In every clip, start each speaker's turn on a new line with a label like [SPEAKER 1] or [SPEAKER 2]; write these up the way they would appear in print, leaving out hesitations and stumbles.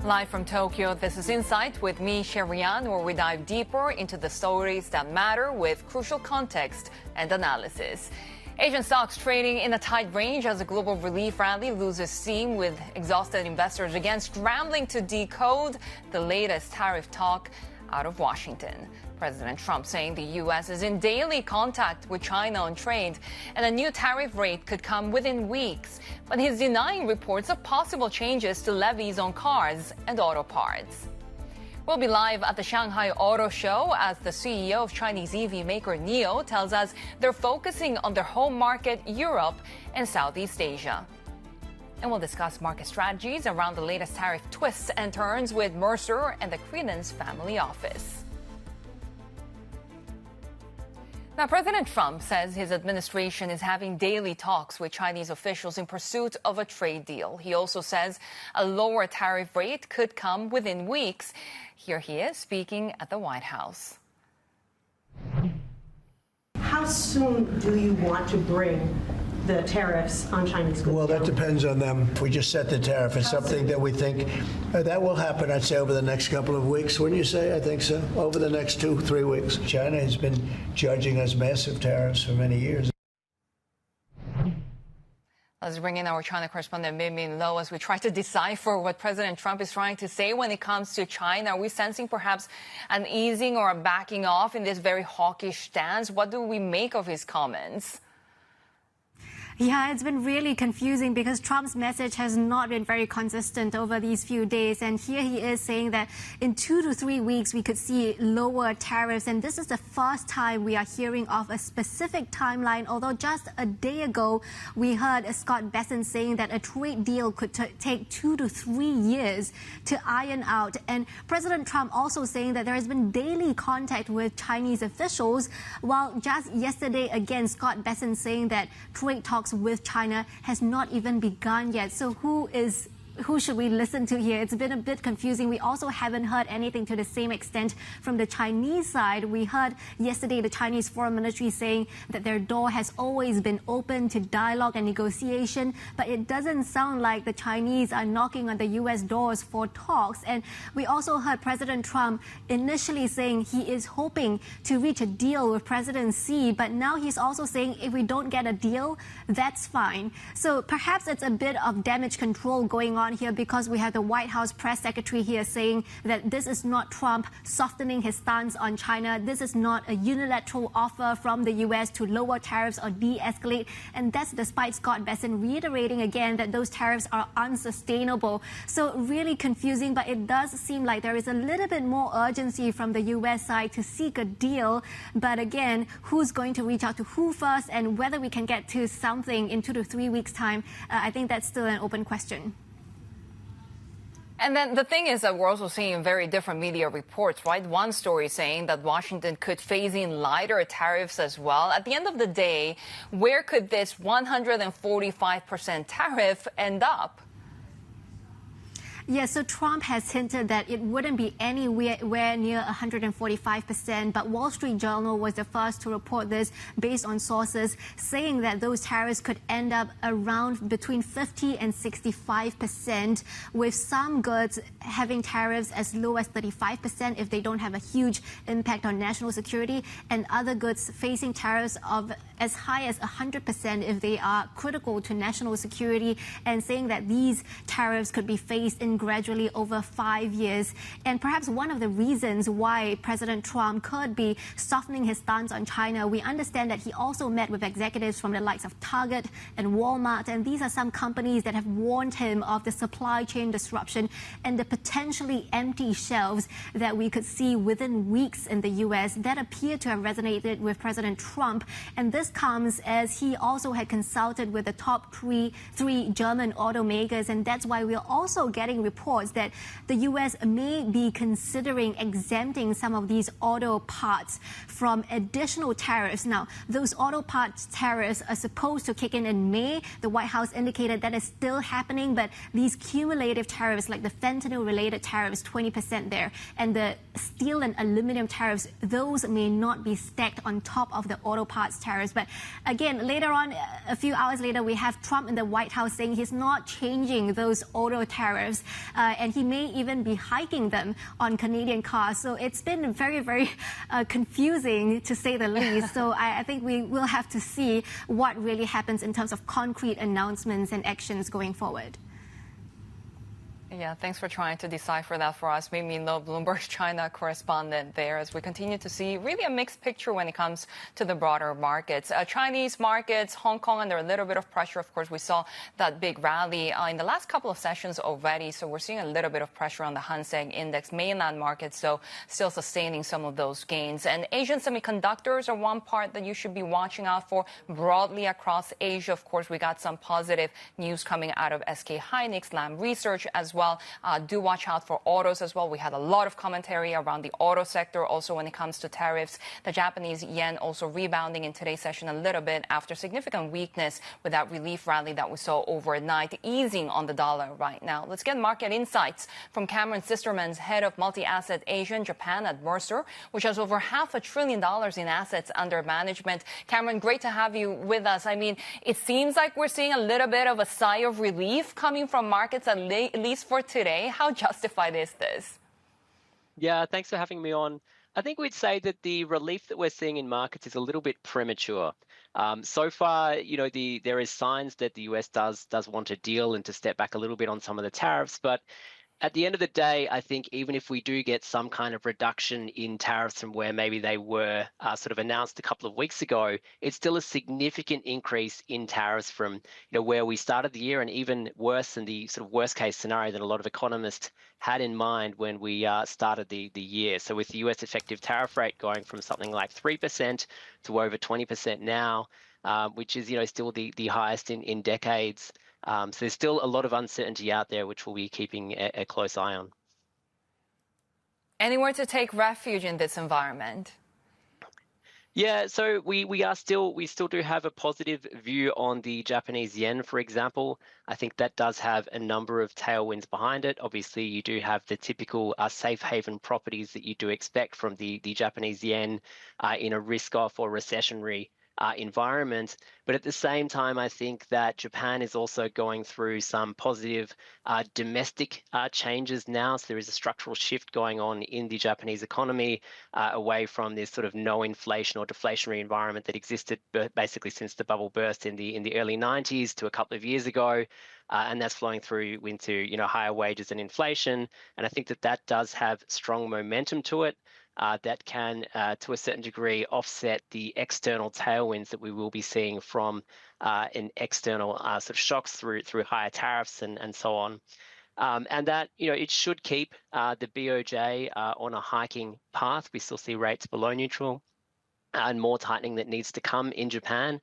[SPEAKER 1] Live from Tokyo, this is Insight with me, Sherian, where we dive deeper into the stories that matter with crucial context and analysis. Asian stocks trading in a tight range as a global relief rally loses steam, with exhausted investors again scrambling to decode the latest tariff talk out of Washington. President Trump saying the U.S. is in daily contact with China on trade, and a new tariff rate could come within weeks. But he's denying reports of possible changes to levies on cars and auto parts. We'll be live at the Shanghai Auto Show as the CEO of Chinese EV maker Nio tells us they're focusing on their home market, Europe and Southeast Asia. And we'll discuss market strategies around the latest tariff twists and turns with Mercer and the Credence family office. Now, President Trump says his administration is having daily talks with Chinese officials in pursuit of a trade deal. He also says a lower tariff rate could come within weeks. Here he is speaking at the White House.
[SPEAKER 2] How soon do you want to bring the tariffs on Chinese goods?
[SPEAKER 3] Well, that depends on them. If we just set the tariff, it's something that we think that will happen, I'd say, over the next couple of weeks. Wouldn't you say? I think so. Over the next 2-3 weeks. China has been judging us massive tariffs for many years.
[SPEAKER 1] Let's bring in our China correspondent, Min Lo, as we try to decipher what President Trump is trying to say when it comes to China. Are we sensing perhaps an easing or a backing off in this very hawkish stance? What do we make of his comments?
[SPEAKER 4] Yeah, it's been really confusing because Trump's message has not been very consistent over these few days. And here he is saying that in 2 to 3 weeks, we could see lower tariffs. And this is the first time we are hearing of a specific timeline, although just a day ago, we heard Scott Bessent saying that a trade deal could take 2 to 3 years to iron out. And President Trump also saying that there has been daily contact with Chinese officials, while just yesterday, again, Scott Bessent saying that trade talks with China has not even begun yet. So who should we listen to here? It's been a bit confusing. We also haven't heard anything to the same extent from the Chinese side. We heard yesterday the Chinese Foreign Ministry saying that their door has always been open to dialogue and negotiation, but it doesn't sound like the Chinese are knocking on the U.S. doors for talks. And we also heard President Trump initially saying he is hoping to reach a deal with President Xi, but now he's also saying if we don't get a deal, that's fine. So perhaps it's a bit of damage control going on here, because we have the White House press secretary here saying that this is not Trump softening his stance on China. This is not a unilateral offer from the U.S. to lower tariffs or de-escalate. And that's despite Scott Bessent reiterating again that those tariffs are unsustainable. So really confusing, but it does seem like there is a little bit more urgency from the U.S. side to seek a deal. But again, who's going to reach out to who first, and whether we can get to something in 2 to 3 weeks' time, I think that's still an open question.
[SPEAKER 1] And then the thing is that we're also seeing very different media reports, right? One story saying that Washington could phase in lighter tariffs as well. At the end of the day, where could this 145% tariff end up?
[SPEAKER 4] Yes, so Trump has hinted that it wouldn't be anywhere near 145%, but Wall Street Journal was the first to report this based on sources saying that those tariffs could end up around between 50 and 65%, with some goods having tariffs as low as 35% if they don't have a huge impact on national security, and other goods facing tariffs of as high as 100% if they are critical to national security, and saying that these tariffs could be phased in gradually over 5 years. And perhaps one of the reasons why President Trump could be softening his stance on China, we understand that he also met with executives from the likes of Target and Walmart, and these are some companies that have warned him of the supply chain disruption and the potentially empty shelves that we could see within weeks in the U.S. That appeared to have resonated with President Trump, and this comes as he also had consulted with the top three German automakers, and that's why we're also getting reports that the U.S. may be considering exempting some of these auto parts from additional tariffs. Now, those auto parts tariffs are supposed to kick in May. The White House indicated that is still happening, but these cumulative tariffs, like the fentanyl-related tariffs, 20% there, and the steel and aluminum tariffs, those may not be stacked on top of the auto parts tariffs. But again, later on, a few hours later, we have Trump in the White House saying he's not changing those auto tariffs. and he may even be hiking them on Canadian cars. So it's been very, very confusing, to say the least. So I think we will have to see what really happens in terms of concrete announcements and actions going forward.
[SPEAKER 1] Yeah, thanks for trying to decipher that for us. Made me know Bloomberg's China correspondent there, as we continue to see really a mixed picture when it comes to the broader markets. Chinese markets, Hong Kong, under a little bit of pressure. Of course, we saw that big rally in the last couple of sessions already. So we're seeing a little bit of pressure on the Hang Seng Index. Mainland markets, so still sustaining some of those gains. And Asian semiconductors are one part that you should be watching out for broadly across Asia. Of course, we got some positive news coming out of SK Hynix, Lam Research as well. Do watch out for autos as well. We had a lot of commentary around the auto sector also when it comes to tariffs. The Japanese yen also rebounding in today's session a little bit after significant weakness with that relief rally that we saw overnight, easing on the dollar right now. Let's get market insights from Cameron Systermans, head of multi-asset Asia and Japan at Mercer, which has over $500 billion in assets under management. Cameron, great to have you with us. I mean, it seems like we're seeing a little bit of a sigh of relief coming from markets, at least for today. How justified is this?
[SPEAKER 5] Yeah, thanks for having me on. I think we'd say that the relief that we're seeing in markets is a little bit premature. So far, there is signs that the US does want to deal and to step back a little bit on some of the tariffs, but at the end of the day, I think even if we do get some kind of reduction in tariffs from where maybe they were sort of announced a couple of weeks ago, it's still a significant increase in tariffs from where we started the year, and even worse than the sort of worst case scenario that a lot of economists had in mind when we started the year. So with the US effective tariff rate going from something like 3% to over 20% now, which is still the highest in decades. So there's still a lot of uncertainty out there, which we'll be keeping a close eye on.
[SPEAKER 1] Anywhere to take refuge in this environment?
[SPEAKER 5] Yeah, so we still do have a positive view on the Japanese yen, for example. I think that does have a number of tailwinds behind it. Obviously, you do have the typical safe haven properties that you do expect from the Japanese yen in a risk-off or recessionary environment. But at the same time, I think that Japan is also going through some positive domestic changes now. So there is a structural shift going on in the Japanese economy away from this sort of no inflation or deflationary environment that existed basically since the bubble burst in the early 90s to a couple of years ago. And that's flowing through into higher wages and inflation. And I think that does have strong momentum to it. That can, to a certain degree, offset the external tailwinds that we will be seeing from an external sort of shocks through higher tariffs and so on. And that, it should keep the BOJ on a hiking path. We still see rates below neutral and more tightening that needs to come in Japan.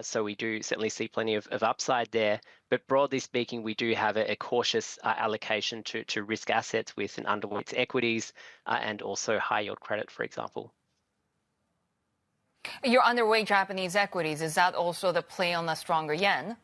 [SPEAKER 5] So we do certainly see plenty of upside there. But broadly speaking, we do have a cautious allocation to risk assets with an underweight to equities and also high yield credit, for example.
[SPEAKER 1] You're underweight Japanese equities. Is that also the play on the stronger yen?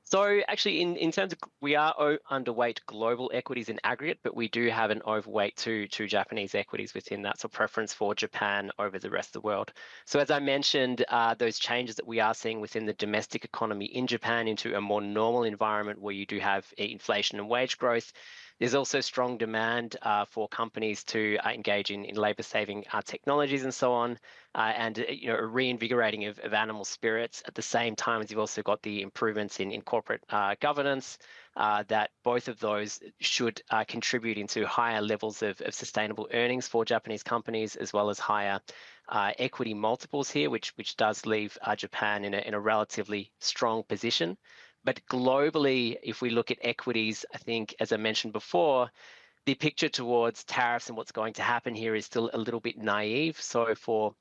[SPEAKER 5] So actually, in terms of, we are underweight global equities in aggregate, but we do have an overweight to Japanese equities within that, so preference for Japan over the rest of the world. So as I mentioned, those changes that we are seeing within the domestic economy in Japan into a more normal environment where you do have inflation and wage growth. There's also strong demand for companies to engage in labor-saving technologies and so on, and a reinvigorating of animal spirits. At the same time as you've also got the improvements in corporate governance, that both of those should contribute into higher levels of sustainable earnings for Japanese companies, as well as higher equity multiples here, which does leave Japan in a relatively strong position. But globally, if we look at equities, I think, as I mentioned before, the picture towards tariffs and what's going to happen here is still a little bit naive. So for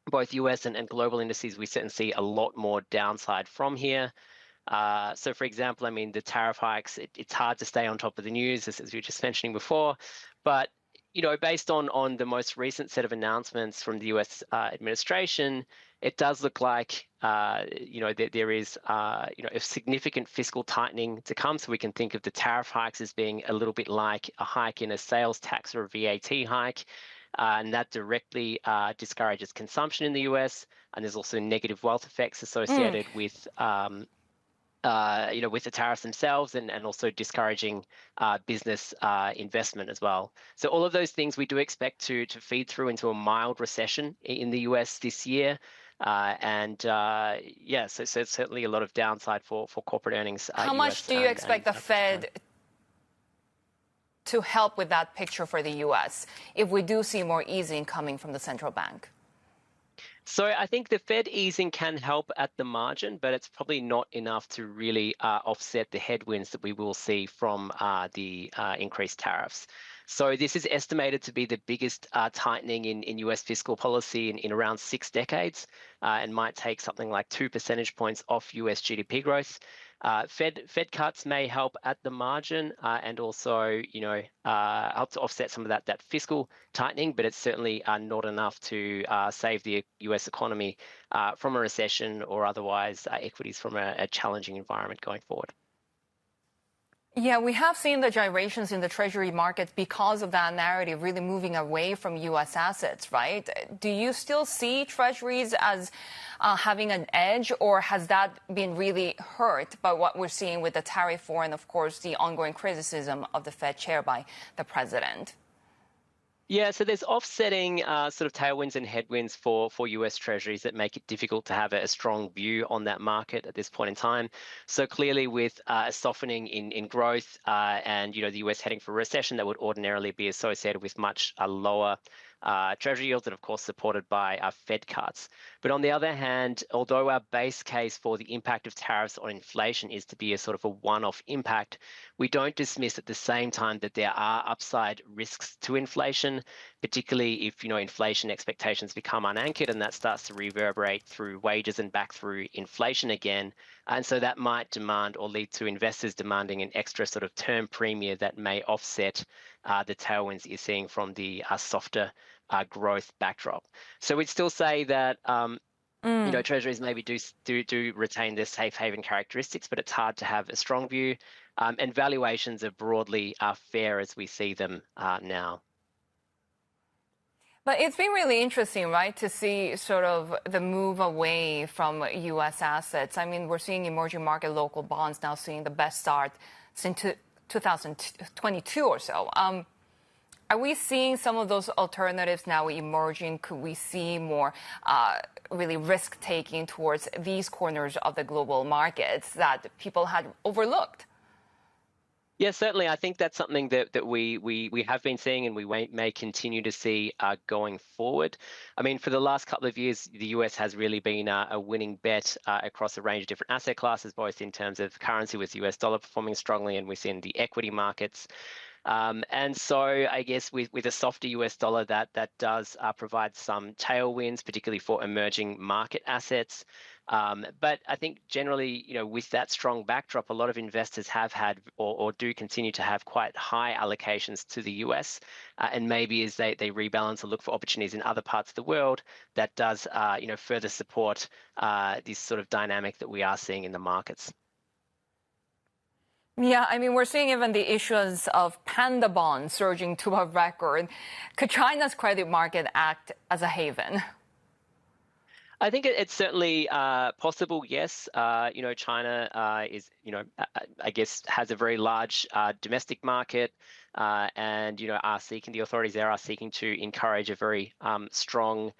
[SPEAKER 5] both US and global indices, we certainly see a lot more downside from here. So for example, I mean, the tariff hikes, it's hard to stay on top of the news, as we were just mentioning before. But based on the most recent set of announcements from the US administration, it does look like that there is a significant fiscal tightening to come. So we can think of the tariff hikes as being a little bit like a hike in a sales tax or a VAT hike, and that directly discourages consumption in the US. And there's also negative wealth effects associated with with the tariffs themselves and also discouraging business investment as well. So all of those things we do expect to feed through into a mild recession in the US this year. So it's certainly a lot of downside for corporate earnings.
[SPEAKER 1] How much do you expect the Fed to help with that picture for the US if we do see more easing coming from the central bank?
[SPEAKER 5] So I think the Fed easing can help at the margin, but it's probably not enough to really offset the headwinds that we will see from the increased tariffs. So this is estimated to be the biggest tightening in US fiscal policy in around 6 decades, and might take something like 2 percentage points off US GDP growth. Fed cuts may help at the margin and also, help to offset some of that fiscal tightening, but it's certainly not enough to save the US economy from a recession or otherwise equities from a challenging environment going forward.
[SPEAKER 1] Yeah, we have seen the gyrations in the Treasury market because of that narrative really moving away from U.S. assets, right? Do you still see Treasuries as having an edge, or has that been really hurt by what we're seeing with the tariff war and, of course, the ongoing criticism of the Fed chair by the president?
[SPEAKER 5] Yeah, so there's offsetting sort of tailwinds and headwinds for US Treasuries that make it difficult to have a strong view on that market at this point in time. So clearly with a softening in growth and, the US heading for recession, that would ordinarily be associated with much lower Treasury yields and, of course, supported by Fed cuts. But on the other hand, although our base case for the impact of tariffs on inflation is to be a sort of a one-off impact, we don't dismiss at the same time that there are upside risks to inflation, particularly if, inflation expectations become unanchored and that starts to reverberate through wages and back through inflation again. And so that might demand or lead to investors demanding an extra sort of term premium that may offset the tailwinds you're seeing from the softer growth backdrop. So we'd still say that Treasuries maybe do retain their safe haven characteristics, but it's hard to have a strong view. And valuations are broadly fair as we see them now.
[SPEAKER 1] But it's been really interesting, right, to see sort of the move away from U.S. assets. I mean, we're seeing emerging market local bonds now seeing the best start since 2022 or so. Are we seeing some of those alternatives now emerging? Could we see more really risk-taking towards these corners of the global markets that people had overlooked?
[SPEAKER 5] Yeah, certainly. I think that's something that we have been seeing and we may continue to see going forward. I mean, for the last couple of years, the US has really been a winning bet across a range of different asset classes, both in terms of currency with US dollar performing strongly and within the equity markets. And so I guess with a softer US dollar, that does provide some tailwinds, particularly for emerging market assets. But I think generally, with that strong backdrop, a lot of investors have had or do continue to have quite high allocations to the US. And maybe as they rebalance or look for opportunities in other parts of the world, that does, further support this sort of dynamic that we are seeing in the markets.
[SPEAKER 1] Yeah, I mean, we're seeing even the issuance of panda bonds surging to a record. Could China's credit market act as a haven?
[SPEAKER 5] I think it's certainly possible, yes. China is, I guess, has a very large domestic market and, the authorities there are seeking to encourage a very strong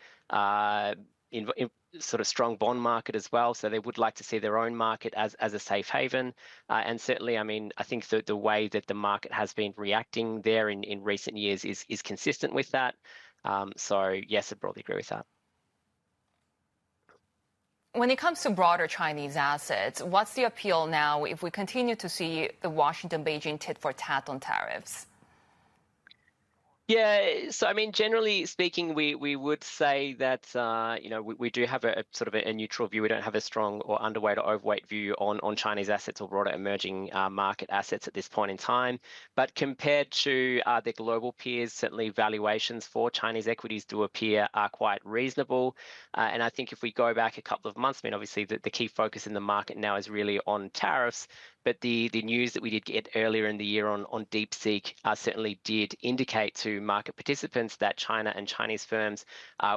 [SPEAKER 5] sort of strong bond market as well. So they would like to see their own market as a safe haven. And certainly, I mean, I think that the way that the market has been reacting there in recent years is consistent with that. So yes, I broadly agree with that.
[SPEAKER 1] When it comes to broader Chinese assets, what's the appeal now if we continue to see the Washington-Beijing tit for tat on tariffs?
[SPEAKER 5] Yeah, so I mean, generally speaking, we would say that we do have a sort of a neutral view. We don't have a strong or underweight or overweight view on Chinese assets or broader emerging market assets at this point in time. But compared to the global peers, certainly valuations for Chinese equities do appear quite reasonable. And I think if we go back a couple of months, I mean, obviously the key focus in the market now is really on tariffs. But the news that we did get earlier in the year on DeepSeek certainly did indicate to market participants that China and Chinese firms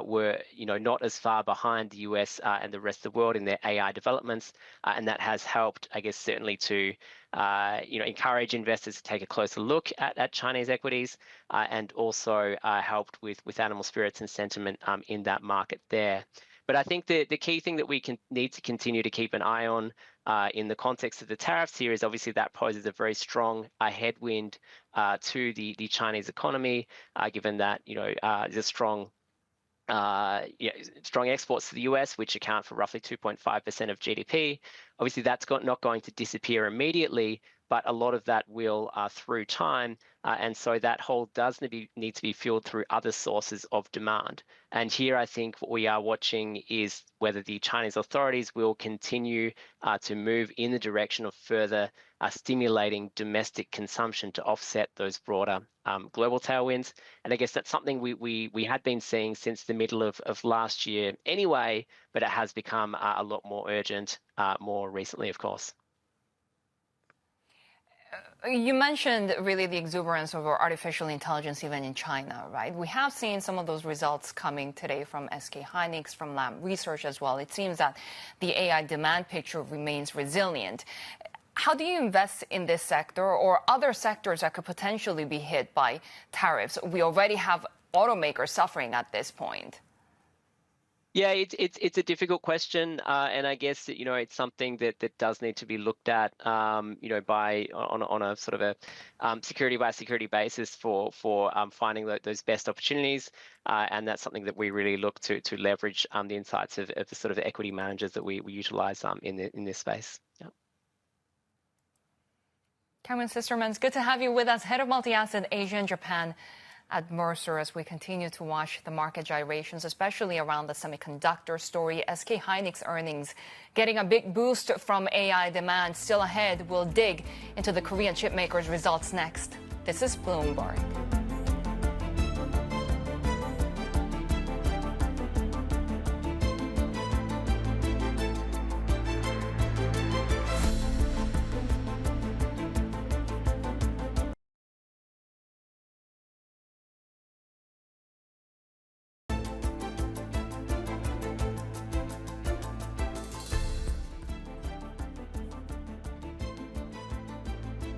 [SPEAKER 5] were, not as far behind the US and the rest of the world in their AI developments, and that has helped, I guess, certainly to encourage investors to take a closer look at Chinese equities, and also helped with animal spirits and sentiment in that market there. But I think the key thing that we need to continue to keep an eye on in the context of the tariffs here is obviously that poses a very strong headwind to the Chinese economy, given that there's strong exports to the US, which account for roughly 2.5% of GDP. Obviously, that's not going to disappear immediately, but a lot of that will through time. And so that hole does need to be fueled through other sources of demand. And here, I think what we are watching is whether the Chinese authorities will continue to move in the direction of further stimulating domestic consumption to offset those broader global tailwinds. And I guess that's something we had been seeing since the middle of last year anyway, but it has become a lot more urgent more recently, of course.
[SPEAKER 1] You mentioned really the exuberance of artificial intelligence even in China, right? We have seen some of those results coming today from SK Hynix, from Lam Research as well. It seems that the AI demand picture remains resilient. How do you invest in this sector or other sectors that could potentially be hit by tariffs? We already have automakers suffering at this point.
[SPEAKER 5] Yeah, it's a difficult question, and I guess it's something that does need to be looked at, on a sort of a security by security basis for finding those best opportunities, and that's something that we really look to leverage the insights of the sort of equity managers that we utilize in this space. Yeah.
[SPEAKER 1] Cameron Systermans, good to have you with us, head of multi-asset Asia and Japan at Mercer, as we continue to watch the market gyrations, especially around the semiconductor story. SK Hynix earnings getting a big boost from AI demand. Still ahead, we'll dig into the Korean chipmakers' results next. This is Bloomberg.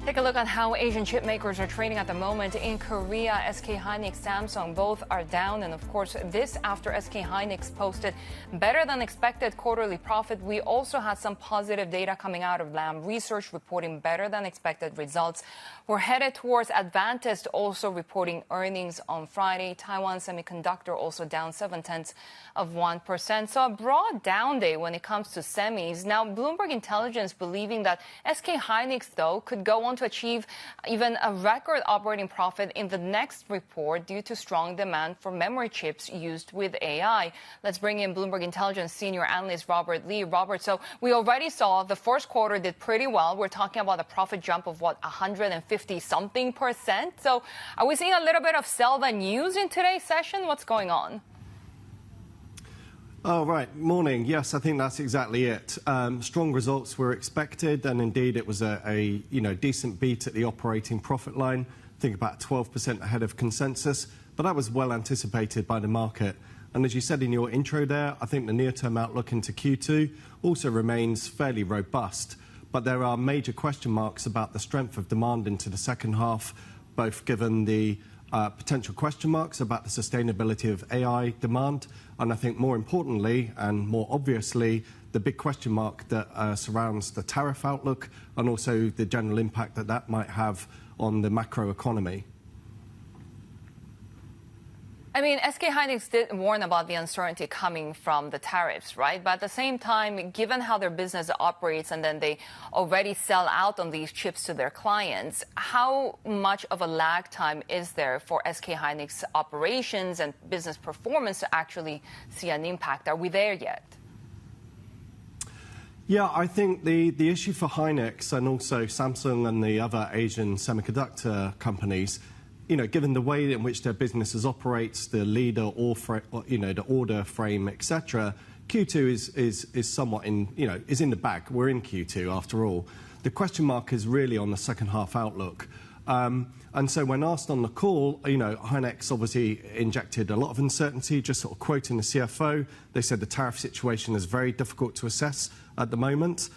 [SPEAKER 1] Take a look at how Asian chip makers are trading at the moment. In Korea, SK Hynix, Samsung, both are down. And of course, this after SK Hynix posted better than expected quarterly profit. We also had some positive data coming out of Lam Research reporting better than expected results. We're headed towards Advantest also reporting earnings on Friday. Taiwan Semiconductor also down 0.7%. So a broad down day when it comes to semis. Now, Bloomberg Intelligence believing that SK Hynix, though, could go on to achieve even a record operating profit in the next report due to strong demand for memory chips used with AI. Let's bring in Bloomberg Intelligence senior analyst Robert Lee. Robert, so we already saw the first quarter did pretty well. We're talking about a profit jump of 150-something%. So are we seeing a little bit of sell the news in today's session? What's going on?
[SPEAKER 6] Oh, right. Morning. Yes, I think that's exactly it. Strong results were expected, and indeed it was a decent beat at the operating profit line. I think about 12% ahead of consensus, but that was well anticipated by the market. And as you said in your intro there, I think the near-term outlook into Q2 also remains fairly robust. But there are major question marks about the strength of demand into the second half, both given the potential question marks about the sustainability of AI demand, and I think more importantly and more obviously, the big question mark that surrounds the tariff outlook and also the general impact that might have on the macro economy.
[SPEAKER 1] I mean, SK Hynix did warn about the uncertainty coming from the tariffs, right? But at the same time, given how their business operates and then they already sell out on these chips to their clients, how much of a lag time is there for SK Hynix operations and business performance to actually see an impact? Are we there yet?
[SPEAKER 6] Yeah, I think the issue for Hynix and also Samsung and the other Asian semiconductor companies, given the way in which their businesses operates, the leader or the order frame, etc., Q2 is somewhat is in the bag. We're in Q2 after all. The question mark is really on the second half outlook. And so when asked on the call, Hynix obviously injected a lot of uncertainty, just sort of quoting the CFO. They said the tariff situation is very difficult to assess at the moment.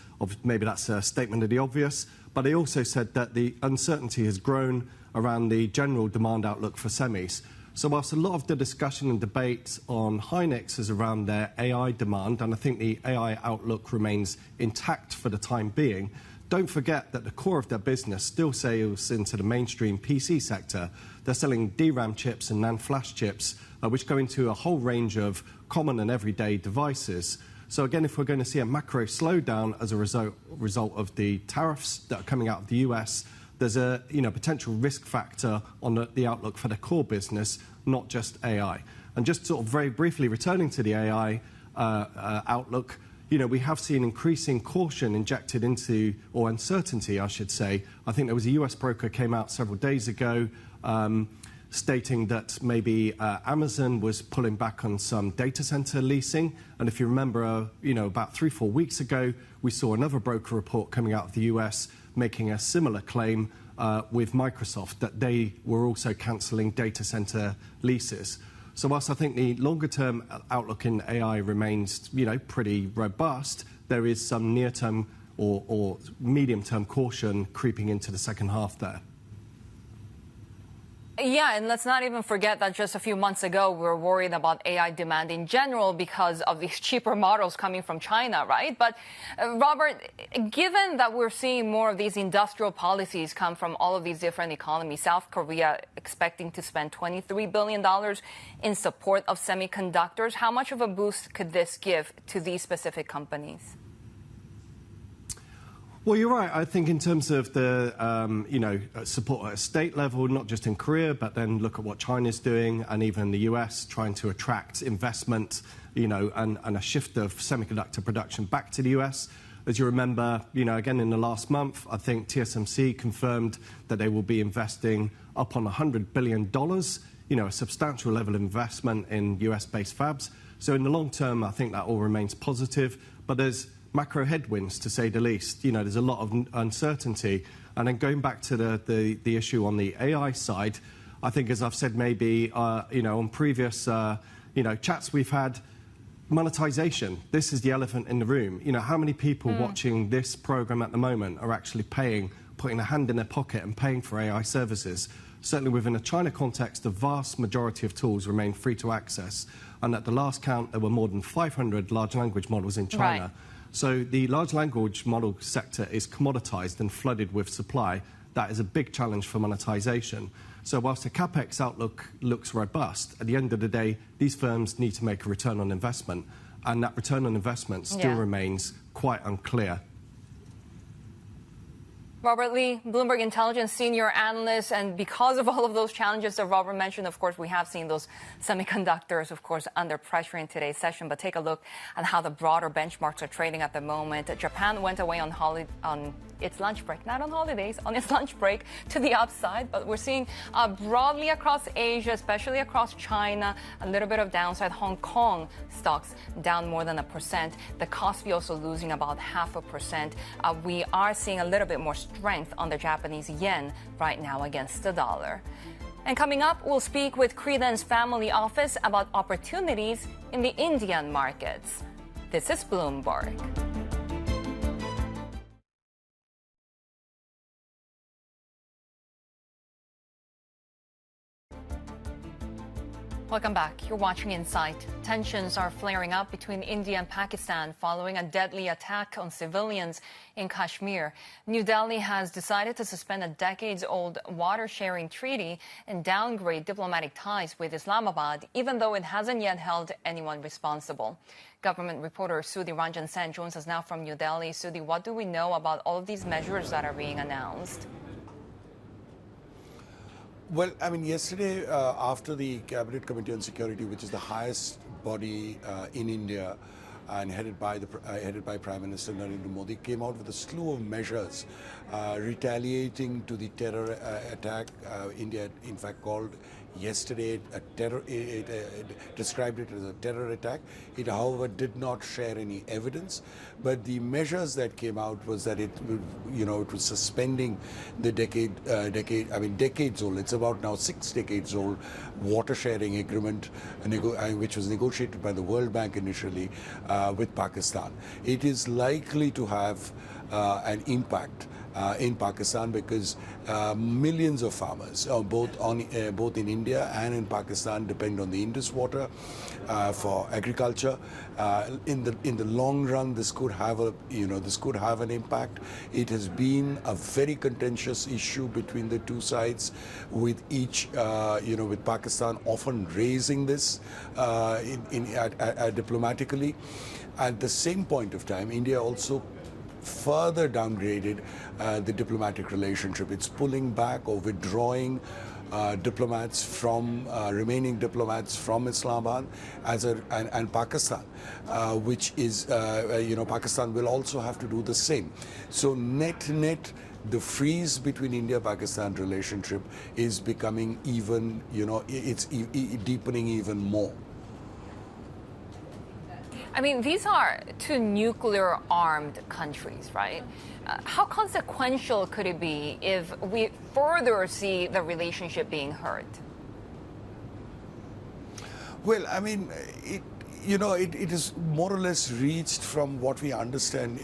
[SPEAKER 6] Maybe that's a statement of the obvious. But they also said that the uncertainty has grown around the general demand outlook for semis. So whilst a lot of the discussion and debate on Hynix is around their AI demand, and I think the AI outlook remains intact for the time being, don't forget that the core of their business still sells into the mainstream PC sector. They're selling DRAM chips and NAND flash chips, which go into a whole range of common and everyday devices. So again, if we're going to see a macro slowdown as a result of the tariffs that are coming out of the US, there's a potential risk factor on the outlook for the core business, not just AI. And just sort of very briefly returning to the AI outlook, we have seen increasing caution injected into, or uncertainty, I should say. I think there was a US broker came out several days ago stating that maybe Amazon was pulling back on some data center leasing. And if you remember, about 3-4 weeks ago, we saw another broker report coming out of the US making a similar claim with Microsoft that they were also cancelling data center leases. So whilst I think the longer-term outlook in AI remains, pretty robust, there is some near-term or medium-term caution creeping into the second half there.
[SPEAKER 1] Yeah, and let's not even forget that just a few months ago, we were worried about AI demand in general because of these cheaper models coming from China, right? But Robert, given that we're seeing more of these industrial policies come from all of these different economies, South Korea expecting to spend $23 billion in support of semiconductors, how much of a boost could this give to these specific companies?
[SPEAKER 6] Well, you're right. I think in terms of the, support at a state level, not just in Korea, but then look at what China's doing and even the US trying to attract investment, and a shift of semiconductor production back to the US. As you remember, again, in the last month, I think TSMC confirmed that they will be investing up on $100 billion, a substantial level of investment in US-based fabs. So in the long term, I think that all remains positive. But there's macro headwinds, to say the least. There's a lot of uncertainty. And then going back to the issue on the AI side, I think, as I've said maybe, on previous, chats we've had, monetization. This is the elephant in the room. How many people watching this program at the moment are actually putting a hand in their pocket and paying for AI services? Certainly within a China context, the vast majority of tools remain free to access. And at the last count, there were more than 500 large language models in China. Right. So the large language model sector is commoditized and flooded with supply. That is a big challenge for monetization. So whilst the capex outlook looks robust, at the end of the day, these firms need to make a return on investment. And that return on investment still remains quite unclear.
[SPEAKER 1] Robert Lee, Bloomberg Intelligence senior analyst, and because of all of those challenges that Robert mentioned, of course, we have seen those semiconductors, of course, under pressure in today's session. But take a look at how the broader benchmarks are trading at the moment. Japan went away on its lunch break, not on holidays, on its lunch break to the upside. But we're seeing broadly across Asia, especially across China, a little bit of downside. Hong Kong stocks down more than 1%. The Kospi also losing about 0.5%. We are seeing a little bit more strength on the Japanese yen right now against the dollar. And coming up, we'll speak with Credence Family Office about opportunities in the Indian markets. This is Bloomberg. Welcome back. You're watching Insight. Tensions are flaring up between India and Pakistan following a deadly attack on civilians in Kashmir. New Delhi has decided to suspend a decades-old water-sharing treaty and downgrade diplomatic ties with Islamabad, even though it hasn't yet held anyone responsible. Government reporter Sudhi Ranjan Sen joins us now from New Delhi. Sudhi, what do we know about all of these measures that are being announced?
[SPEAKER 7] Well, yesterday, after the Cabinet Committee on Security, which is the highest body in India, and headed by Prime Minister Narendra Modi, came out with a slew of measures retaliating to the terror attack. India, in fact, called yesterday a terror. It described it as a terror attack. It, however, did not share any evidence. But the measures that came out was that it was suspending the decades old. It's about now 6 decades old water sharing agreement, which was negotiated by the World Bank initially with Pakistan. It is likely to have an impact in Pakistan because millions of farmers, both in India and in Pakistan, depend on the Indus water for agriculture. In the long run, this could have an impact. It has been a very contentious issue between the two sides, with each with Pakistan often raising this diplomatically. At the same point of time, India also further downgraded the diplomatic relationship. It's pulling back or withdrawing remaining diplomats from Islamabad and Pakistan, which is Pakistan will also have to do the same. So net, the freeze between India-Pakistan relationship is becoming even, it's deepening even more.
[SPEAKER 1] I mean, these are two nuclear-armed countries, right? How consequential could it be if we further see the relationship being hurt?
[SPEAKER 7] Well, I mean, it is more or less reached, from what we understand,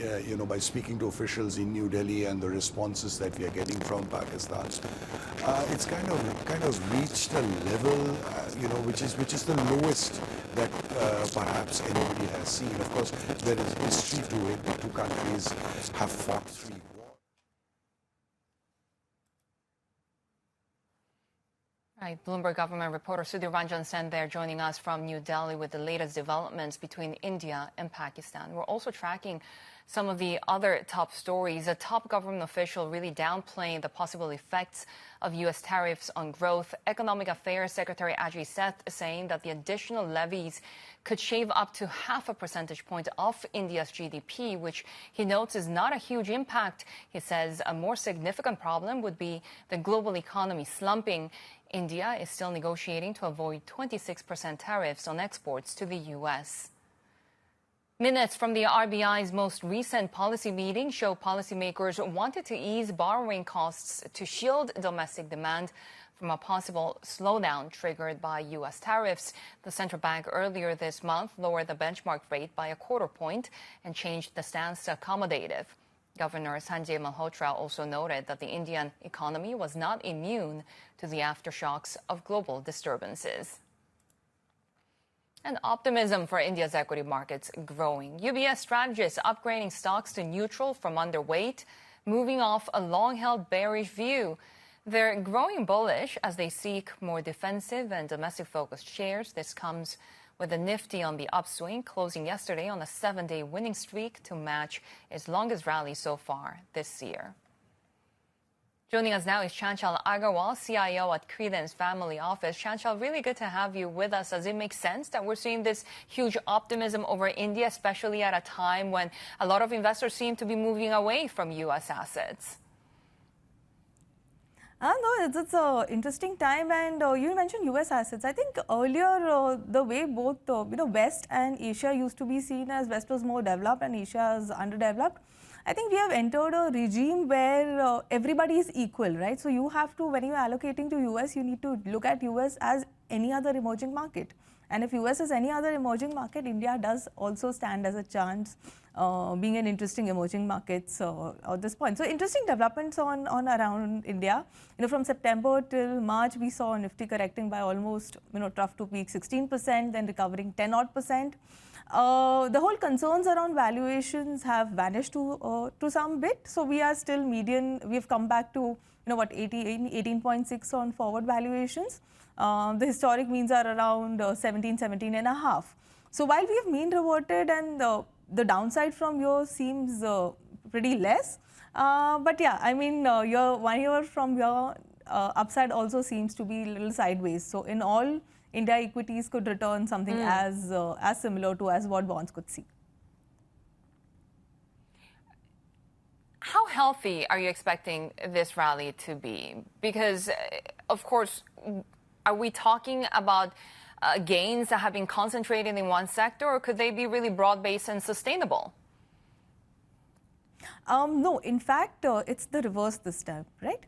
[SPEAKER 7] by speaking to officials in New Delhi and the responses that we are getting from Pakistan. It's kind of reached a level, which is the lowest that perhaps anybody has seen. Of course, there is history to it. The two countries have fought 3 wars.
[SPEAKER 1] Right, Bloomberg government reporter Sudhir Ranjan Sen there joining us from New Delhi with the latest developments between India and Pakistan. We're also tracking some of the other top stories. A top government official really downplaying the possible effects of U.S. tariffs on growth. Economic Affairs Secretary Ajay Seth saying that the additional levies could shave up to 0.5 percentage point off India's GDP, which he notes is not a huge impact. He says a more significant problem would be the global economy slumping. India is still negotiating to avoid 26% tariffs on exports to the U.S. Minutes from the RBI's most recent policy meeting show policymakers wanted to ease borrowing costs to shield domestic demand from a possible slowdown triggered by U.S. tariffs. The central bank earlier this month lowered the benchmark rate by 0.25 point and changed the stance to accommodative. Governor Sanjay Malhotra also noted that the Indian economy was not immune to the aftershocks of global disturbances. And optimism for India's equity markets growing. UBS strategists upgrading stocks to neutral from underweight, moving off a long-held bearish view. They're growing bullish as they seek more defensive and domestic-focused shares. This comes with the Nifty on the upswing, closing yesterday on a 7-day winning streak to match its longest rally so far this year. Joining us now is Chanchal Agarwal, CIO at Credence Family Office. Chanchal, really good to have you with us. Does it make sense that we're seeing this huge optimism over India, especially at a time when a lot of investors seem to be moving away from U.S. assets?
[SPEAKER 8] No, it's an interesting time, and you mentioned U.S. assets. I think earlier the way both West and Asia used to be seen as West was more developed and Asia is underdeveloped. I think we have entered a regime where everybody is equal, right? So you have to, when you're allocating to U.S., you need to look at U.S. as any other emerging market. And if U.S. is any other emerging market, India does also stand as a chance being an interesting emerging market at this point. So interesting developments on around India. From September till March, we saw Nifty correcting by almost, trough to peak 16%, then recovering 10-odd%. The whole concerns around valuations have vanished to some bit. So we are still median. We've come back to, 18.6 on forward valuations. The historic means are around 17.5. So while we have mean reverted and the downside from here seems pretty less, but yeah, I mean, your 1 year from your upside also seems to be a little sideways. So in all, India equities could return something as similar to as what bonds could see.
[SPEAKER 1] How healthy are you expecting this rally to be? Because, of course, are we talking about gains that have been concentrated in one sector, or could they be really broad-based and sustainable?
[SPEAKER 8] No, in fact, it's the reverse this time, right?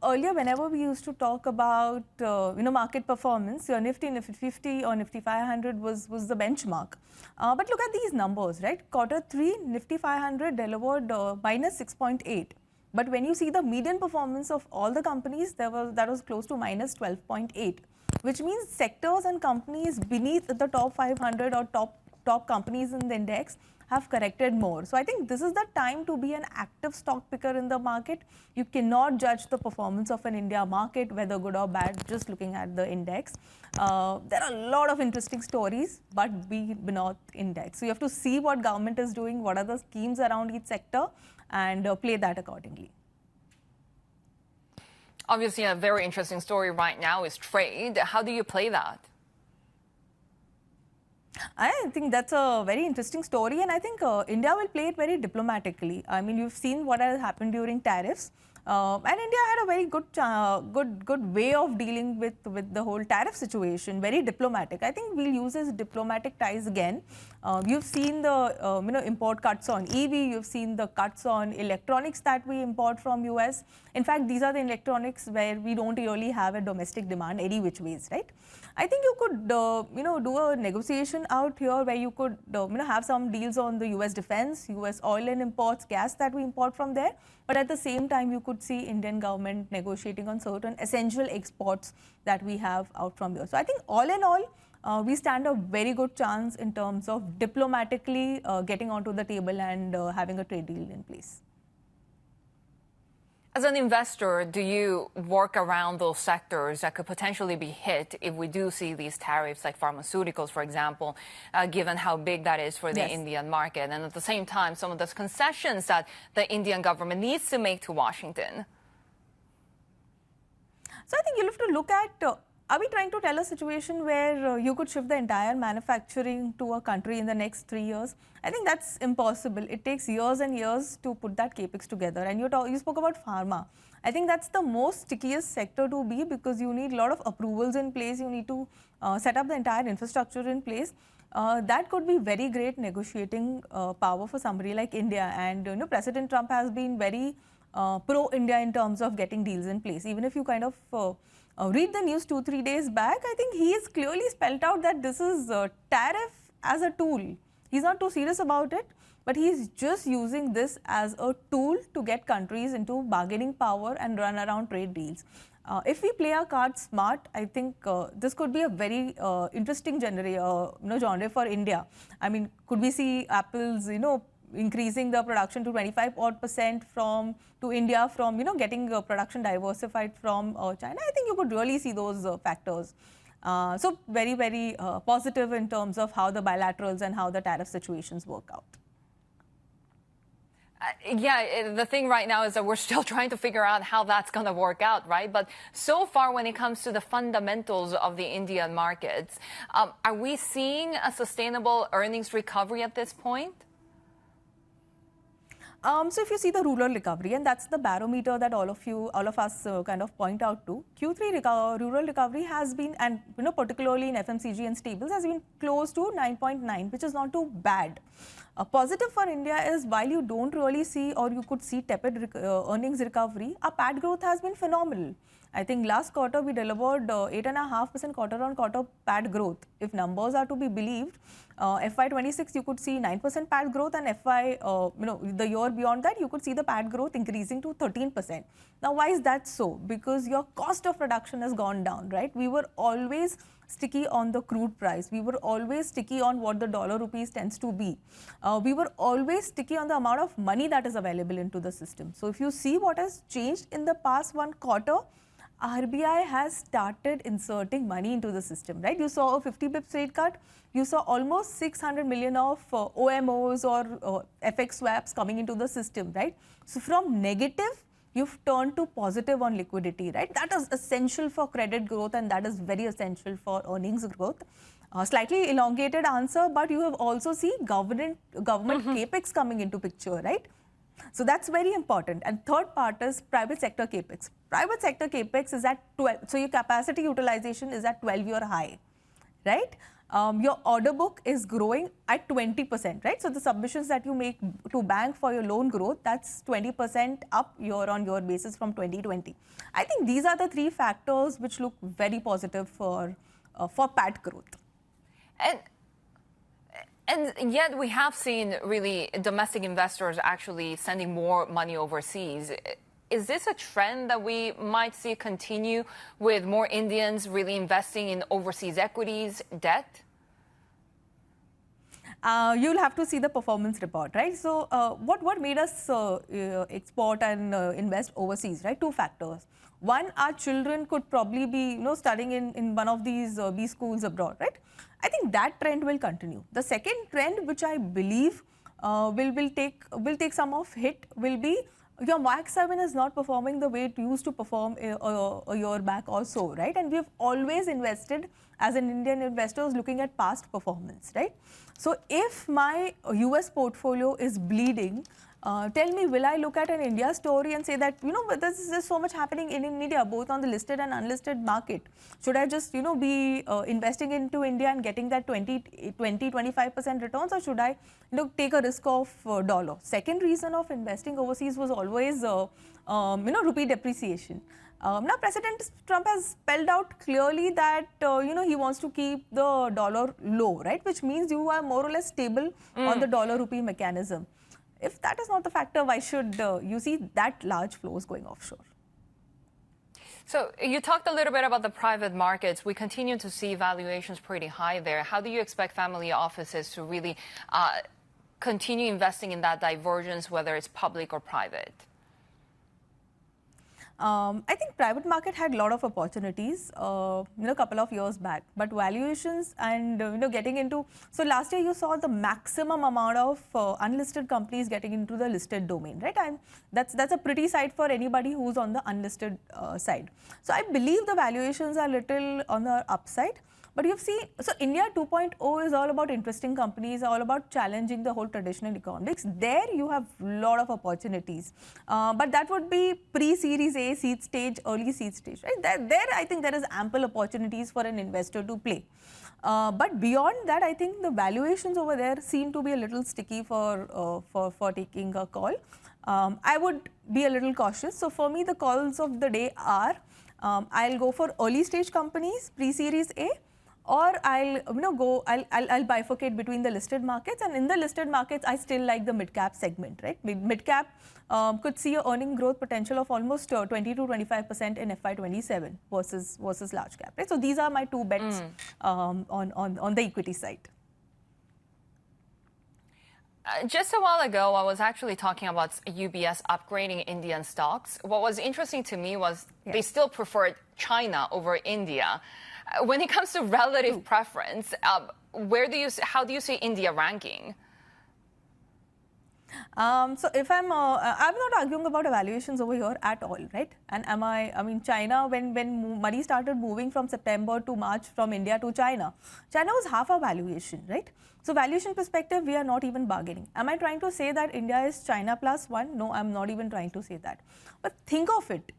[SPEAKER 8] Earlier, whenever we used to talk about market performance, your Nifty 50 or Nifty 500 was the benchmark. But look at these numbers, right? Q3 Nifty 500 delivered minus 6.8. But when you see the median performance of all the companies, that was close to minus 12.8, which means sectors and companies beneath the top 500 or top companies in the index have corrected more. So I think this is the time to be an active stock picker in the market. You cannot judge the performance of an India market, whether good or bad, just looking at the index. There are a lot of interesting stories, but be beneath index. So you have to see what government is doing, what are the schemes around each sector, and play that accordingly.
[SPEAKER 1] Obviously, a very interesting story right now is trade. How do you play that?
[SPEAKER 8] I think that's a very interesting story, and I think India will play it very diplomatically. I mean, you've seen what has happened during tariffs, and India had a very good way of dealing with the whole tariff situation. Very diplomatic. I think we'll use his diplomatic ties again. You've seen the import cuts on EV. You've seen the cuts on electronics that we import from US. In fact, these are the electronics where we don't really have a domestic demand any which ways, right? I think you could, do a negotiation out here where you could, have some deals on the US defense, US oil and imports, gas that we import from there. But at the same time, you could see Indian government negotiating on certain essential exports that we have out from here. So I think all in all, we stand a very good chance in terms of diplomatically getting onto the table and having a trade deal in place.
[SPEAKER 1] As an investor, do you work around those sectors that could potentially be hit if we do see these tariffs, like pharmaceuticals, for example, given how big that is for the Indian market, and at the same time, some of those concessions that the Indian government needs to make to Washington?
[SPEAKER 8] So I think you'll have to look at, are we trying to tell a situation where you could shift the entire manufacturing to a country in the next 3 years? I think that's impossible. It takes years and years to put that capex together. And you spoke about pharma. I think that's the most stickiest sector to be, because you need a lot of approvals in place. You need to set up the entire infrastructure in place. That could be very great negotiating power for somebody like India. And President Trump has been very pro-India in terms of getting deals in place. Even if you kind of read the news 2-3 days back, I think he has clearly spelled out that this is tariff as a tool. He's not too serious about it, but he's just using this as a tool to get countries into bargaining power and run around trade deals. If we play our cards smart, I think this could be a very interesting genre for India. I mean, could we see Apple's, increasing the production to 25% to India from, getting production diversified from China? I think you could really see those factors. So very, very positive in terms of how the bilaterals and how the tariff situations work out.
[SPEAKER 1] Yeah, the thing right now is that we're still trying to figure out how that's going to work out, right? But so far, when it comes to the fundamentals of the Indian markets, are we seeing a sustainable earnings recovery at this point?
[SPEAKER 8] So if you see the rural recovery, and that's the barometer that all of us kind of point out to, Q3 rural recovery has been, and particularly in FMCG and staples, has been close to 9.9, which is not too bad. Positive for India is, while you don't really see, or you could see tepid earnings recovery, our PAT growth has been phenomenal. I think last quarter we delivered 8.5% quarter-on-quarter PAT growth. If numbers are to be believed, FY26 you could see 9% PAT growth, and the year beyond that you could see the PAT growth increasing to 13%. Now, why is that so? Because your cost of production has gone down, right? We were always sticky on the crude price. We were always sticky on what the dollar rupees tends to be. We were always sticky on the amount of money that is available into the system. So if you see what has changed in the past one quarter, RBI has started inserting money into the system, right? You saw a 50 bips rate cut. You saw almost 600 million of OMOs or FX swaps coming into the system, right? So from negative, you've turned to positive on liquidity, right? That is essential for credit growth, and that is very essential for earnings growth. Slightly elongated answer, but you have also seen government capex coming into picture, right? So that's very important. And third part is private sector capex. Private sector capex is at 12. So your capacity utilization is at 12-year high, right? Your order book is growing at 20%, right? So the submissions that you make to bank for your loan growth, that's 20% up year-on-year basis from 2020. I think these are the three factors which look very positive for PAT growth.
[SPEAKER 1] And yet we have seen really domestic investors actually sending more money overseas. Is this a trend that we might see continue with more Indians really investing in overseas equities, debt?
[SPEAKER 8] You'll have to see the performance report, right? So what made us export and invest overseas, right? Two factors. One, our children could probably be studying in one of these B schools abroad, right? I think that trend will continue. The second trend, which I believe will take some of hit, will be your Mark 7 is not performing the way it used to perform a year back or so, right? And we have always invested as an Indian investors looking at past performance, right? So if my US portfolio is bleeding, tell me, will I look at an India story and say that, there's so much happening in India, both on the listed and unlisted market. Should I just, be investing into India and getting that 25% returns, or should I, take a risk of dollar? Second reason of investing overseas was always, rupee depreciation. Now, President Trump has spelled out clearly that, he wants to keep the dollar low, right? Which means you are more or less stable on the dollar-rupee mechanism. If that is not the factor, why should you see that large flows going offshore?
[SPEAKER 1] So you talked a little bit about the private markets. We continue to see valuations pretty high there. How do you expect family offices to really continue investing in that divergence, whether it's public or private?
[SPEAKER 8] I think private market had a lot of opportunities, a couple of years back, but valuations and, getting into, so last year you saw the maximum amount of unlisted companies getting into the listed domain, right? And that's a pretty sight for anybody who's on the unlisted side. So I believe the valuations are little on the upside. But you've seen, so India 2.0 is all about interesting companies, all about challenging the whole traditional economics. There you have a lot of opportunities. But that would be pre-Series A, seed stage, early seed stage, right? There I think there is ample opportunities for an investor to play. But beyond that, I think the valuations over there seem to be a little sticky for taking a call. I would be a little cautious. So for me, the calls of the day are, I'll go for early stage companies, pre-Series A, or I'll bifurcate between the listed markets, and in the listed markets I still like the mid cap segment, right? Mid cap could see a earning growth potential of almost 20 to 25% in FY27 versus large cap, right? So these are my two bets on the equity side.
[SPEAKER 1] Just a while ago, I was actually talking about UBS upgrading Indian stocks. What was interesting to me was they still preferred China over India. When it comes to relative preference, how do you see India ranking?
[SPEAKER 8] So if I'm not arguing about evaluations over here at all, right? And I mean, China, when money started moving from September to March from India to China was half our valuation, right? So valuation perspective, we are not even bargaining. Am I trying to say that India is China +1? No, I'm not even trying to say that. But think of it.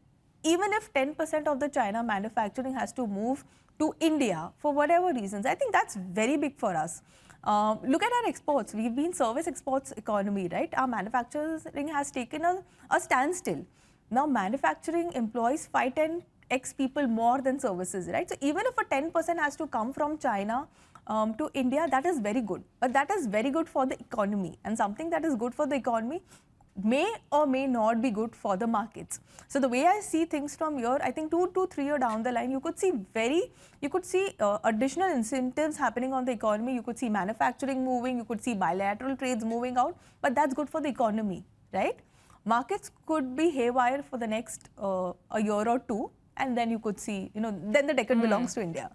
[SPEAKER 8] Even if 10% of the China manufacturing has to move to India for whatever reasons, I think that's very big for us. Look at our exports. We've been service exports economy, right? Our manufacturing has taken a standstill. Now manufacturing employs 5-10x people more than services, right? So even if a 10% has to come from China to India, that is very good. But that is very good for the economy, and something that is good for the economy may or may not be good for the markets. So the way I see things from here, I think 2 to 3 years down the line, you could see additional incentives happening on the economy. You could see manufacturing moving, you could see bilateral trades moving out, but that's good for the economy, right? Markets could be haywire for the next a year or two, and then you could see, then the decade belongs to India.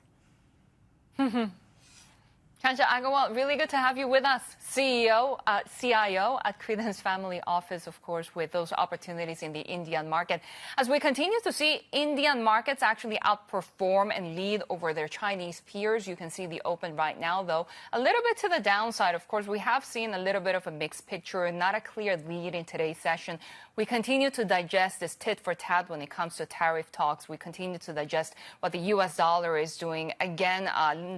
[SPEAKER 1] Chanchal Agarwal, really good to have you with us. CIO at Credence Family Office, of course, with those opportunities in the Indian market. As we continue to see Indian markets actually outperform and lead over their Chinese peers, you can see the open right now, though, a little bit to the downside. Of course, we have seen a little bit of a mixed picture, not a clear lead in today's session. We continue to digest this tit for tat when it comes to tariff talks. We continue to digest what the U.S. dollar is doing. Again,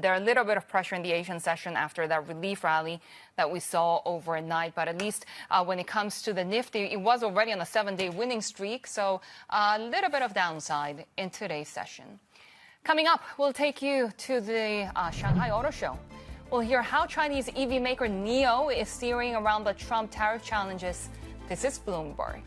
[SPEAKER 1] there are a little bit of pressure in the Asian session after that relief rally that we saw overnight. But at least when it comes to the Nifty, it was already on a 7-day winning streak. So a little bit of downside in today's session. Coming up, we'll take you to the Shanghai Auto Show. We'll hear how Chinese EV maker Nio is steering around the Trump tariff challenges. This is Bloomberg.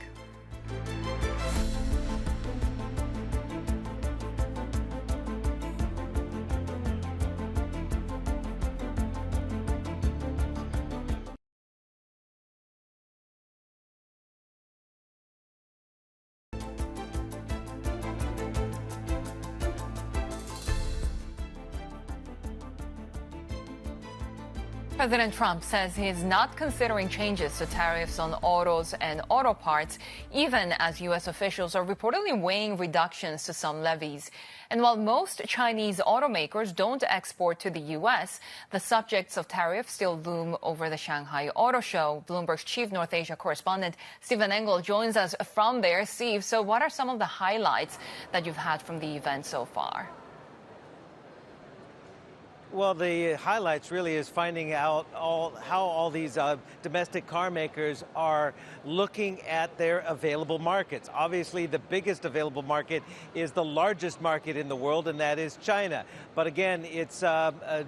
[SPEAKER 1] President Trump says he is not considering changes to tariffs on autos and auto parts, even as U.S. officials are reportedly weighing reductions to some levies. And while most Chinese automakers don't export to the U.S., the subjects of tariffs still loom over the Shanghai Auto Show. Bloomberg's chief North Asia correspondent Stephen Engel joins us from there. Steve, so what are some of the highlights that you've had from the event so far?
[SPEAKER 9] Well, the highlights really is finding out how all these domestic car makers are looking at their available markets. Obviously, the biggest available market is the largest market in the world, and that is China. But again, it's an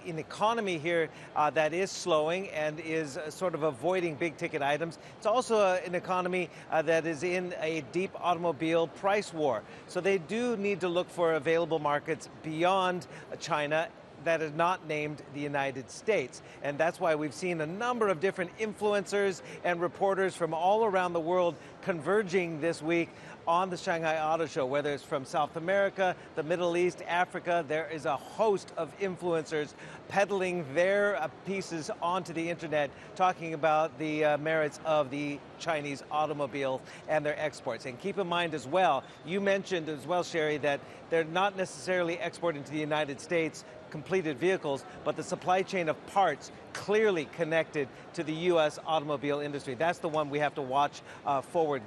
[SPEAKER 9] economy here that is slowing and is sort of avoiding big-ticket items. It's also an economy that is in a deep automobile price war. So they do need to look for available markets beyond China that is not named the United States. And that's why we've seen a number of different influencers and reporters from all around the world converging this week on the Shanghai Auto Show, whether it's from South America, the Middle East, Africa. There is a host of influencers peddling their pieces onto the internet, talking about the merits of the Chinese automobile and their exports. And keep in mind as well, you mentioned as well, Sherry, that they're not necessarily exporting to the United States completed vehicles, but the supply chain of parts clearly connected to the U.S. automobile industry. That's the one we have to watch forward,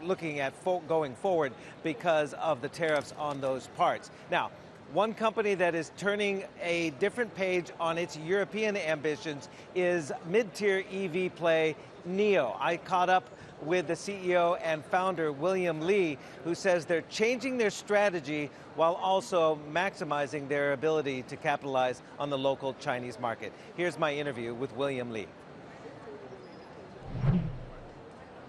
[SPEAKER 9] looking at going forward because of the tariffs on those parts. Now, one company that is turning a different page on its European ambitions is mid-tier EV play Nio. I caught up with the CEO and founder, William Li, who says they're changing their strategy while also maximizing their ability to capitalize on the local Chinese market. Here's my interview with William Li.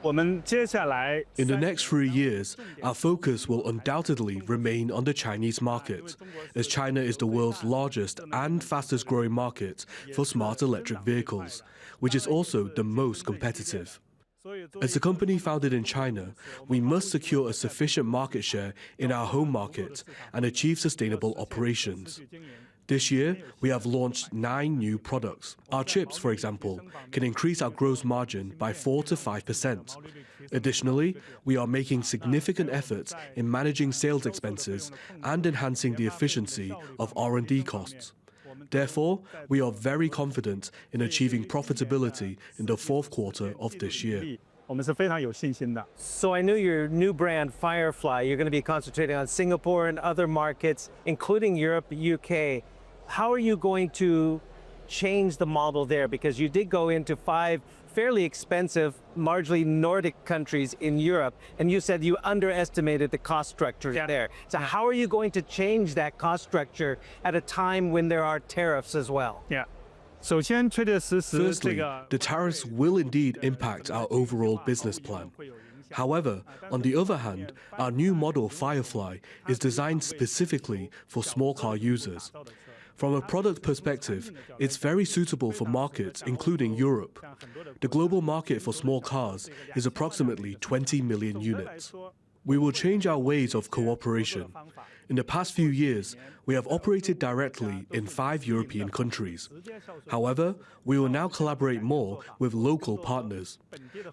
[SPEAKER 10] In the next 3 years, our focus will undoubtedly remain on the Chinese market, as China is the world's largest and fastest growing market for smart electric vehicles, which is also the most competitive. As a company founded in China, we must secure a sufficient market share in our home market and achieve sustainable operations. This year, we have launched 9 new products. Our chips, for example, can increase our gross margin by 4 to 5%. Additionally, we are making significant efforts in managing sales expenses and enhancing the efficiency of R&D costs. Therefore, we are very confident in achieving profitability in the fourth quarter of this year.
[SPEAKER 9] So I knew your new brand, Firefly, you're going to be concentrating on Singapore and other markets, including Europe, UK. How are you going to change the model there? Because you did go into 5 fairly expensive, largely Nordic countries in Europe, and you said you underestimated the cost structure there. So how are you going to change that cost structure at a time when there are tariffs as well?
[SPEAKER 10] Firstly, the tariffs will indeed impact our overall business plan. However, on the other hand, our new model Firefly is designed specifically for small car users. From a product perspective, it's very suitable for markets, including Europe. The global market for small cars is approximately 20 million units. We will change our ways of cooperation. In the past few years, we have operated directly in 5 European countries. However, we will now collaborate more with local partners.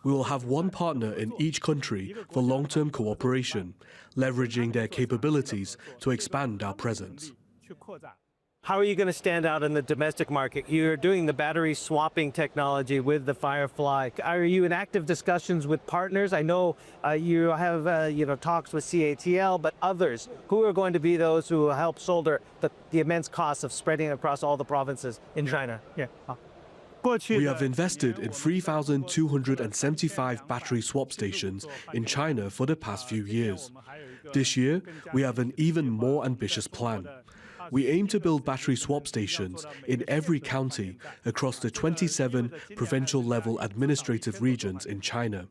[SPEAKER 10] We will have one partner in each country for long-term cooperation, leveraging their capabilities to expand our presence.
[SPEAKER 9] How are you going to stand out in the domestic market? You're doing the battery swapping technology with the Firefly. Are you in active discussions with partners? I know you have talks with CATL, but others. Who are going to be those who will help shoulder the immense costs of spreading across all the provinces in China?
[SPEAKER 10] We have invested in 3,275 battery swap stations in China for the past few years. This year, we have an even more ambitious plan. We aim to build battery swap stations in every county across the 27 provincial-level administrative regions in China.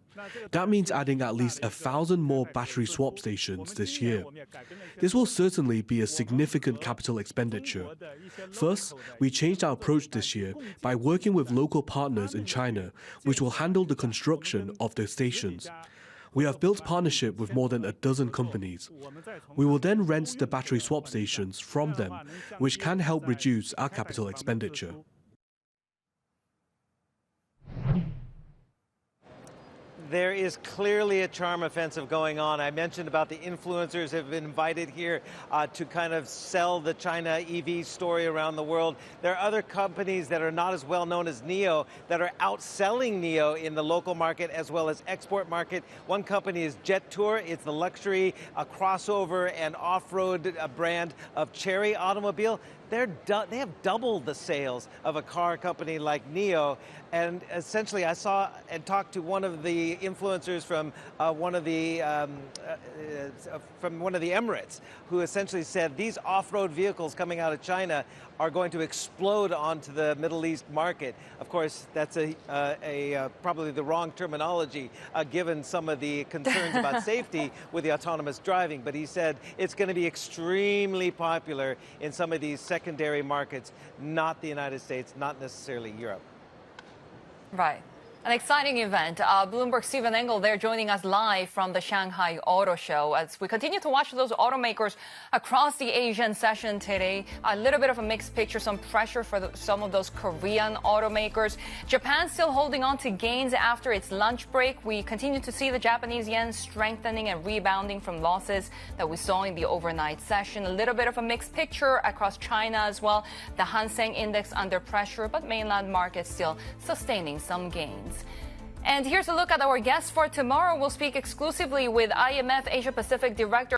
[SPEAKER 10] That means adding at least 1,000 more battery swap stations this year. This will certainly be a significant capital expenditure. First, we changed our approach this year by working with local partners in China, which will handle the construction of the stations. We have built partnership with more than a dozen companies. We will then rent the battery swap stations from them, which can help reduce our capital expenditure.
[SPEAKER 9] There is clearly a charm offensive going on. I mentioned about the influencers have been invited here to kind of sell the China EV story around the world. There are other companies that are not as well known as Nio that are outselling Nio in the local market as well as export market. One company is Jet Tour. It's the luxury, crossover and off-road brand of Chery automobile. They have doubled the sales of a car company like Nio. And essentially, I saw and talked to one of the influencers from one of the Emirates, who essentially said these off-road vehicles coming out of China are going to explode onto the Middle East market. Of course, that's probably the wrong terminology, given some of the concerns about safety with the autonomous driving. But he said it's going to be extremely popular in some of these secondary markets, not the United States, not necessarily Europe.
[SPEAKER 1] Right. An exciting event. Bloomberg Stephen Engel there joining us live from the Shanghai Auto Show as we continue to watch those automakers across the Asian session today. A little bit of a mixed picture, some pressure for some of those Korean automakers. Japan still holding on to gains after its lunch break. We continue to see the Japanese yen strengthening and rebounding from losses that we saw in the overnight session. A little bit of a mixed picture across China as well. The Hang Seng Index under pressure, but mainland markets still sustaining some gains. And here's a look at our guests for tomorrow. We'll speak exclusively with IMF Asia Pacific Director